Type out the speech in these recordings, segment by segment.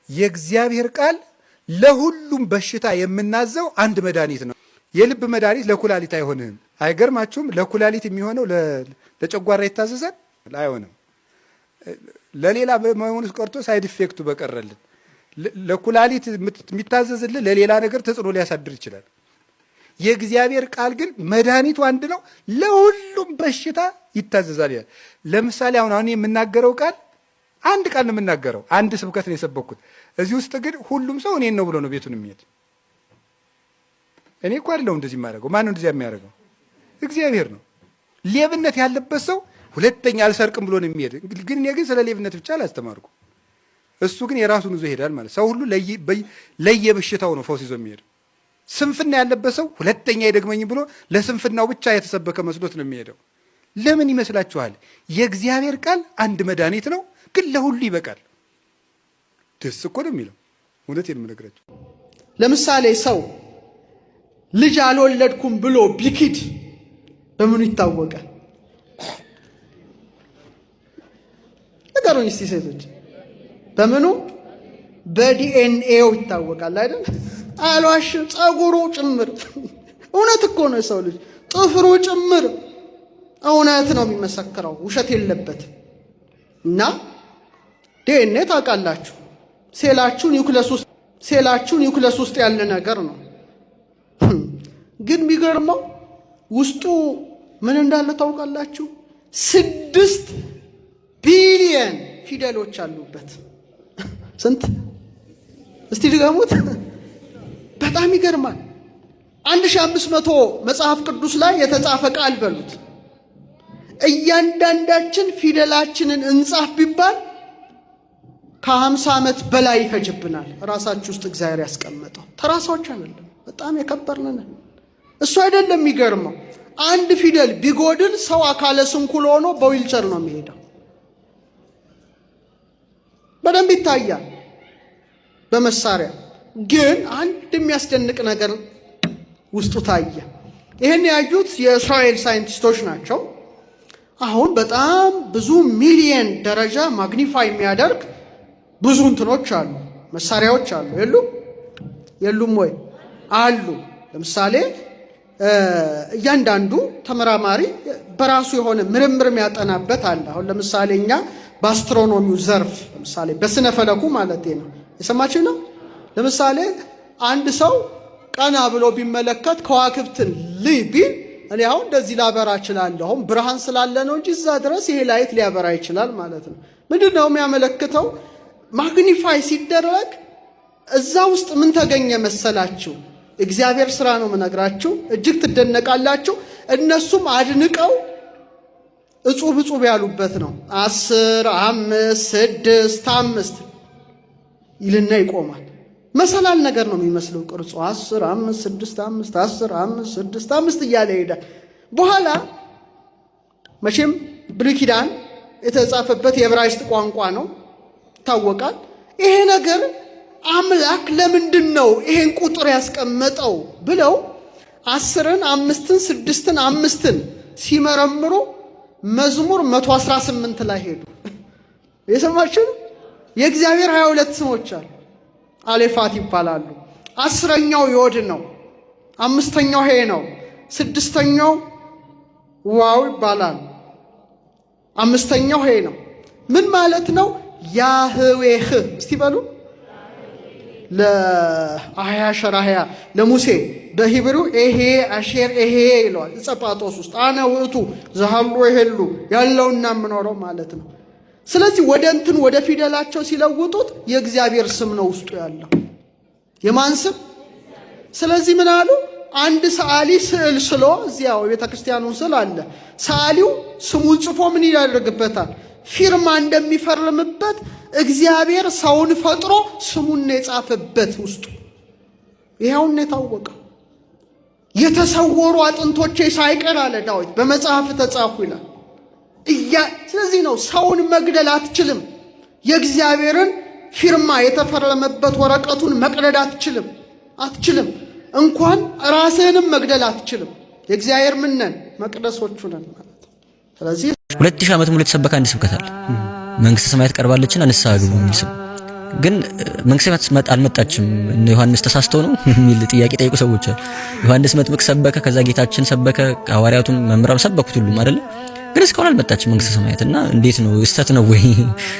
የእግዚአብሔር ቃል ለሁሉም በሽታ የምናዘው አንድ መድኃኒት ነው። የልብ መድኃኒት ለኩላሊት አይሆንም። አይገርማችሁም? ለኩላሊት የሚሆነው ለጨጓራ ይታዘዛል? አይሆንም። ለሌላ በመሆኑ ቀርቶ ሳይድ ኢፌክቱ በቀረልን ለኩላሊት የሚታዘዝልን ለሌላ ነገር ተጽዕኖ ሊያሳድር ይችላል። የእግዚአብሔር ቃል ግን መድኃኒቱ አንድ ነው፣ ለሁሉም በሽታ ይታዘዛል ይላል። ለምሳሌ አሁን የምናገረው ቃል አንድ ቃል ነው የምናገረው፣ አንድ ስብከት ነው የሰበኩት። እዚህ ውስጥ ግን ሁሉም ሰው እኔን ነው ብሎ ነው ቤቱን የሚሄድ። እኔ እኮ አይደለሁም እንደዚህ የማደርገው። ማን ነው እንደዚህ የሚያደርገው? እግዚአብሔር ነው። ሌብነት ያለበት ሰው ሁለተኛ አልሰርቅም ብሎ ነው የሚሄድ። ግን እኔ ግን ስለ ሌብነት ብቻ አላስተማርኩ። እሱ ግን የራሱን ይዞ ይሄዳል ማለት። ሰው ሁሉ ለየበሽታው ነው ፈውስ ይዞ የሚሄድ። ስንፍና ያለበት ሰው ሁለተኛ ይደግመኝ ብሎ ለስንፍናው ብቻ የተሰበከ መስሎት ነው የሚሄደው። ለምን ይመስላችኋል? የእግዚአብሔር ቃል አንድ መድኃኒት ነው፣ ግን ለሁሉ ይበቃል። ደስ እኮ ነው የሚለው። እውነቴን የምነግራችሁ። ለምሳሌ ሰው ልጅ አልወለድኩም ብሎ ቢክድ በምኑ ይታወቃል? ነገሩኝ እስቲ ሴቶች፣ በምኑ? በዲኤንኤው ይታወቃል አይደል? አልዋሽም፣ ጸጉሩ ጭምር እውነት እኮ ነው። የሰው ልጅ ጥፍሩ ጭምር እውነት ነው የሚመሰክረው፣ ውሸት የለበትም። እና ዲኤንኤ ታውቃላችሁ፣ ሴላችሁ ኒውክለስ ውስጥ ያለ ነገር ነው። ግን የሚገርመው ውስጡ ምን እንዳለ ታውቃላችሁ? 6 ቢሊየን ፊደሎች አሉበት። ስንት? እስቲ ድገሙት። በጣም ይገርማል። 1500 መጽሐፍ ቅዱስ ላይ የተጻፈ ቃል በሉት። እያንዳንዳችን ፊደላችንን እንጻፍ ቢባል ከ50 ዓመት በላይ ይፈጅብናል። ራሳችሁ ውስጥ እግዚአብሔር ያስቀመጠው ተራሳዎች አይደለም፣ በጣም የከበርነን እሱ አይደለም። የሚገርመው አንድ ፊደል ቢጎድል ሰው አካለ ስንኩል ሆኖ በዊልቸር ነው የሚሄደው። በደንብ ይታያል በመሳሪያ። ግን አንድ የሚያስደንቅ ነገር ውስጡ ታየ። ይህን ያዩት የእስራኤል ሳይንቲስቶች ናቸው። አሁን በጣም ብዙ ሚሊየን ደረጃ ማግኒፋይ የሚያደርግ ብዙ እንትኖች አሉ፣ መሳሪያዎች አሉ። የሉም ወይ? አሉ። ለምሳሌ እያንዳንዱ ተመራማሪ በራሱ የሆነ ምርምር የሚያጠናበት አለ። አሁን ለምሳሌ እኛ በአስትሮኖሚው ዘርፍ ለምሳሌ በስነ ፈለኩ ማለት ነው። የሰማችሁ ነው። ለምሳሌ አንድ ሰው ቀና ብሎ ቢመለከት ከዋክብትን ቢል እኔ አሁን እንደዚህ ላበራ እችላለሁ። አሁን ብርሃን ስላለ ነው እንጂ እዛ ድረስ ይሄ ላይት ሊያበራ ይችላል ማለት ነው። ምንድነው የሚያመለክተው? ማግኒፋይ ሲደረግ እዛ ውስጥ ምን ተገኘ መሰላችሁ? እግዚአብሔር ስራ ነው የምነግራችሁ። እጅግ ትደነቃላችሁ። እነሱም አድንቀው እጹብ ያሉበት ነው። 10 5 6 5 ይልና ይቆማል። መሰላል ነገር ነው የሚመስለው ቅርጹ። 10 5 6 5 10 5 6 5 እያለ ይሄዳል። በኋላ መቼም ብሉይ ኪዳን የተጻፈበት የዕብራይስጥ ቋንቋ ነው ይታወቃል። ይሄ ነገር አምላክ ለምንድን ነው ይሄን ቁጥር ያስቀመጠው ብለው 10ን 5ን 6ን 5ን ሲመረምሩ መዝሙር 118 ላይ ሄዱ። የሰማችሁ? የእግዚአብሔር 22 ስሞች አሉ፣ አሌፋት ይባላሉ። 10ኛው ዮድ ነው፣ 5ኛው ሄ ነው፣ 6ኛው ዋው ይባላል፣ 5ኛው ሄ ነው። ምን ማለት ነው? ያህዌህ እስቲ በሉ። ለአህያ ሸራህያ ለሙሴ በሂብሩ ኤሄ አሼር ኤሄ ይለዋል። ጸጳጦስ ውስጥ አነ ውእቱ ዘሃሉ ይሄሉ ያለውና የምኖረው ማለት ነው። ስለዚህ ወደ ፊደላቸው ሲለውጡት የእግዚአብሔር ስም ነው ውስጡ ያለው። የማን ስም? ስለዚህ ምን አሉ? አንድ ሰዓሊ ስዕል ስሎ እዚያው የቤተክርስቲያኑን ስዕል አለ። ሰዓሊው ስሙን ጽፎ ምን ያደርግበታል? ፊርማ እንደሚፈርምበት እግዚአብሔር ሰውን ፈጥሮ ስሙን የጻፈበት ውስጡ። ይሄውን የታወቀው የተሰወሩ አጥንቶቼ ሳይቀር አለ ዳዊት በመጽሐፍ ተጻፉ ይላል። ስለዚህ ነው ሰውን መግደል አትችልም። የእግዚአብሔርን ፊርማ የተፈረመበት ወረቀቱን መቅደድ አትችልም። እንኳን ራስህንም መግደል አትችልም። የእግዚአብሔር ምነን መቅደሶቹ ነን ማለት። ስለዚህ 2000 ዓመት ሙሉ የተሰበከ አንድ ስብከት አለ። መንግስተ ሰማያት ቀርባለችና ንስሐ ግቡ የሚል ስም ግን መንግስተ ሰማያት አልመጣችም ዮሐንስ ተሳስተው ነው የሚል ጥያቄ ጠይቁ ሰዎች አሉ። ዮሐንስ መጥምቅ ሰበከ፣ ከዛ ጌታችን ሰበከ፣ ሐዋርያቱም መምህራን ሰበኩት ሁሉም አይደለ? ግን እስካሁን አልመጣችም መንግስተ ሰማያትና እንዴት ነው እስተት ነው ወይ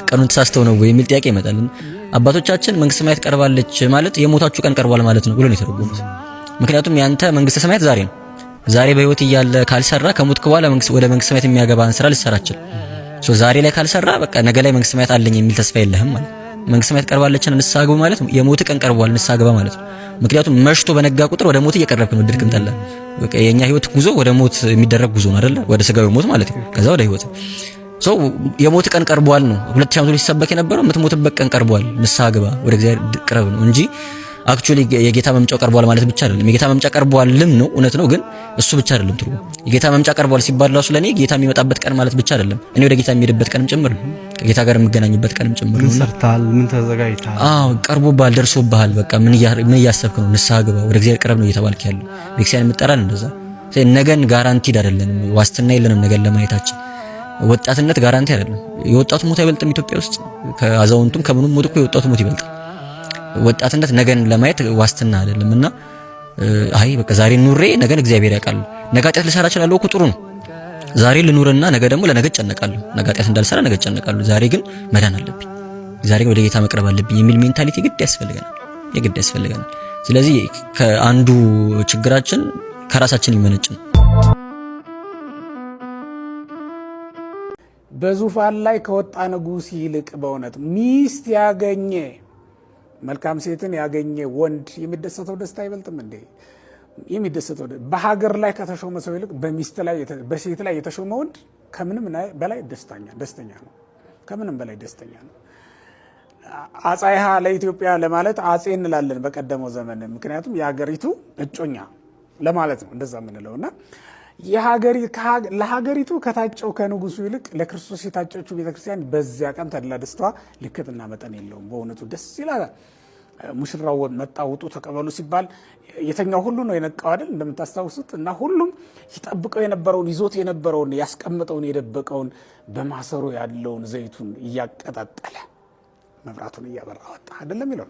ቀኑን ተሳስተው ነው ወይ የሚል ጥያቄ ይመጣል። አባቶቻችን መንግስተ ሰማያት ቀርባለች ማለት የሞታችሁ ቀን ቀርቧል ማለት ነው ብሎ ነው የተረጎሙት። ምክንያቱም ያንተ መንግስተ ሰማያት ዛሬ ነው። ዛሬ በህይወት እያለ ካልሰራ ከሞትክ በኋላ ወደ መንግስተ ሰማያት የሚያገባን ስራ ልትሰራ አትችልም። ዛሬ ላይ ካልሰራ በቃ ነገ ላይ መንግስተ ሰማያት አለኝ የሚል ተስፋ የለህም ማለት። መንግስተ ሰማያት ቀርባለችና ንስሐ ግቡ ማለት የሞት ቀን ቀርቧል ንስሐ ግባ ማለት ነው። ምክንያቱም መሽቶ በነጋ ቁጥር ወደ ሞት እየቀረብክ ነው። ድርቅም ጠላ በቃ የኛ ህይወት ጉዞ ወደ ሞት የሚደረግ ጉዞ ነው አይደለ? ወደ ስጋዊ ሞት ማለት ነው። ከዛ ወደ ህይወት የሞት ቀን ቀርቧል ነው 2000 ዓመት ሊሰበክ የነበረው። የምትሞትበት ቀን ቀርቧል ንስሐ ግባ ወደ እግዚአብሔር ቅረብ ነው እንጂ አክቹሊ የጌታ መምጫው ቀርቧል ማለት ብቻ አይደለም። የጌታ መምጫ ቀርቧልም ነው እውነት ነው፣ ግን እሱ ብቻ አይደለም ትርጉም። የጌታ መምጫ ቀርቧል ሲባል ራሱ ለኔ ጌታ የሚመጣበት ቀን ማለት ብቻ አይደለም፣ እኔ ወደ ጌታ የሚሄድበት ቀንም ጭምር ነው፣ ከጌታ ጋር የምገናኝበት ቀንም ጭምር ነው። ምን ሰርታል? ምን ተዘጋጅታል? ቀርቦብሃል፣ ደርሶብሃል። በቃ ምን እያሰብክ ነው? ንስሐ ግባ ወደ እግዚአብሔር ቅረብ ነው እየተባልክ ያለው። ቤተክርስቲያን የምትጠራን እንደዛ። ነገን ጋራንቲድ አይደለም፣ ዋስትና የለንም ነገን ለማየታችን። ወጣትነት ጋራንቲ አይደለም። የወጣቱ ሞት አይበልጥም ኢትዮጵያ ውስጥ ከአዛውንቱም ከምኑም ሞት እኮ የወጣቱ ሞት ይበልጣል። ወጣትነት ነገን ለማየት ዋስትና አይደለምና አይ በቃ ዛሬ ኑሬ ነገን እግዚአብሔር ያውቃል። ነገ ኃጢአት ልሰራ እችላለሁ እኮ ጥሩ ነው። ዛሬ ልኑርና ነገ ደግሞ ለነገ እጨነቃለሁ። ነገ ኃጢአት እንዳልሰራ ነገ እጨነቃለሁ። ዛሬ ግን መዳን አለብኝ፣ ዛሬ ወደ ጌታ መቅረብ አለብኝ የሚል ሜንታሊቲ የግድ ያስፈልገናል። ስለዚህ ከአንዱ ችግራችን ከራሳችን ይመነጭ ነው። በዙፋን ላይ ከወጣ ንጉሥ ይልቅ በእውነት ሚስት ያገኘ መልካም ሴትን ያገኘ ወንድ የሚደሰተው ደስታ አይበልጥም እንዴ? የሚደሰተው በሀገር ላይ ከተሾመ ሰው ይልቅ በሴት ላይ የተሾመ ወንድ ከምንም በላይ ደስተኛ ነው። ከምንም በላይ ደስተኛ ነው። አጻይሃ ለኢትዮጵያ ለማለት አጼ እንላለን በቀደመው ዘመን፣ ምክንያቱም የሀገሪቱ እጮኛ ለማለት ነው እንደዛ የምንለውና ለሀገሪቱ ከታጨው ከንጉሱ ይልቅ ለክርስቶስ የታጨችው ቤተክርስቲያን በዚያ ቀን ተድላ ደስታዋ ልክትና መጠን የለውም። በእውነቱ ደስ ይላል። ሙሽራው መጣ ውጡ ተቀበሉ ሲባል የተኛው ሁሉ ነው የነቃው አይደል እንደምታስታውሱት። እና ሁሉም ይጠብቀው የነበረውን ይዞት የነበረውን ያስቀምጠውን የደበቀውን በማሰሮ ያለውን ዘይቱን እያቀጣጠለ መብራቱን እያበራ ወጣ አይደለም ይለው።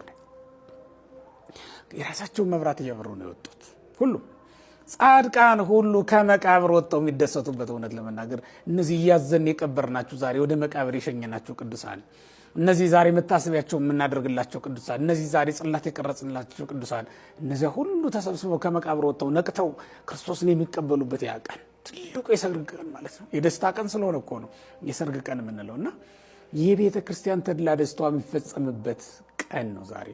የራሳቸውን መብራት እያበሩ ነው የወጡት ሁሉም ጻድቃን ሁሉ ከመቃብር ወጥተው የሚደሰቱበት። እውነት ለመናገር እነዚህ እያዘን የቀበርናችሁ ዛሬ ወደ መቃብር የሸኘናችሁ ቅዱሳን፣ እነዚህ ዛሬ መታሰቢያቸው የምናደርግላቸው ቅዱሳን፣ እነዚህ ዛሬ ጽላት የቀረጽንላቸው ቅዱሳን፣ እነዚያ ሁሉ ተሰብስበው ከመቃብር ወጥተው ነቅተው ክርስቶስን የሚቀበሉበት ያ ቀን ትልቁ የሰርግ ቀን ማለት ነው። የደስታ ቀን ስለሆነ እኮ ነው የሰርግ ቀን የምንለው እና የቤተ ክርስቲያን ተድላ ደስታዋ የሚፈጸምበት ቀን ነው ዛሬ።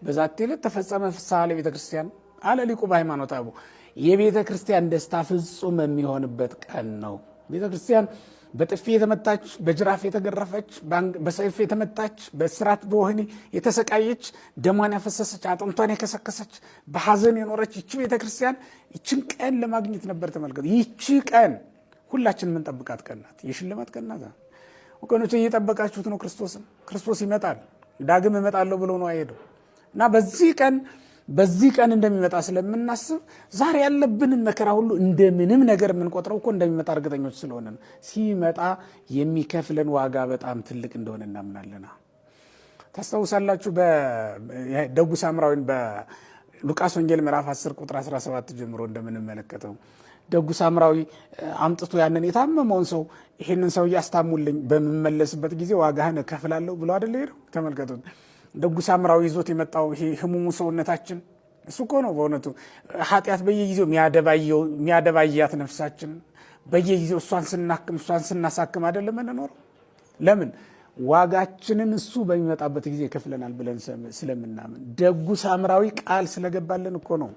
በዛቴ ዕለት ተፈጸመ ፍስሐ ለቤተ ክርስቲያን አለ ሊቁ በሃይማኖተ አበው። የቤተ ክርስቲያን ደስታ ፍጹም የሚሆንበት ቀን ነው። ቤተ ክርስቲያን በጥፊ የተመታች፣ በጅራፍ የተገረፈች፣ በሰይፍ የተመታች፣ በእስራት በወህኒ የተሰቃየች፣ ደሟን ያፈሰሰች፣ አጥንቷን የከሰከሰች፣ በሐዘን የኖረች ይቺ ቤተ ክርስቲያን ይችን ቀን ለማግኘት ነበር። ተመልከቱ። ይቺ ቀን ሁላችን የምንጠብቃት ቀን ናት። የሽልማት ቀን ናት። ወገኖች እየጠበቃችሁት ነው ክርስቶስን። ክርስቶስ ይመጣል፣ ዳግም እመጣለሁ ብሎ ነው አይሄደው እና በዚህ ቀን እንደሚመጣ ስለምናስብ ዛሬ ያለብንን መከራ ሁሉ እንደምንም ነገር የምንቆጥረው እኮ እንደሚመጣ እርግጠኞች ስለሆነ ሲመጣ የሚከፍለን ዋጋ በጣም ትልቅ እንደሆነ እናምናለና። ታስታውሳላችሁ ደጉ ሳምራዊን በሉቃስ ወንጌል ምዕራፍ 10 ቁጥር 17 ጀምሮ እንደምንመለከተው ደጉ ሳምራዊ አምጥቶ ያንን የታመመውን ሰው ይሄንን ሰው ያስታሙልኝ በመመለስበት ጊዜ ዋጋህን እከፍላለሁ ብሎ አይደል ሄደው። ተመልከቱት። ደጉ ሳምራዊ ይዞት የመጣው ይሄ ህሙሙ ሰውነታችን እሱ እኮ ነው በእውነቱ። ኃጢአት በየጊዜው የሚያደባያት ነፍሳችን በየጊዜው እሷን ስናሳክም አይደለም እንኖረው። ለምን? ዋጋችንን እሱ በሚመጣበት ጊዜ ይከፍለናል ብለን ስለምናምን። ደጉ ሳምራዊ ቃል ስለገባልን እኮ ነው።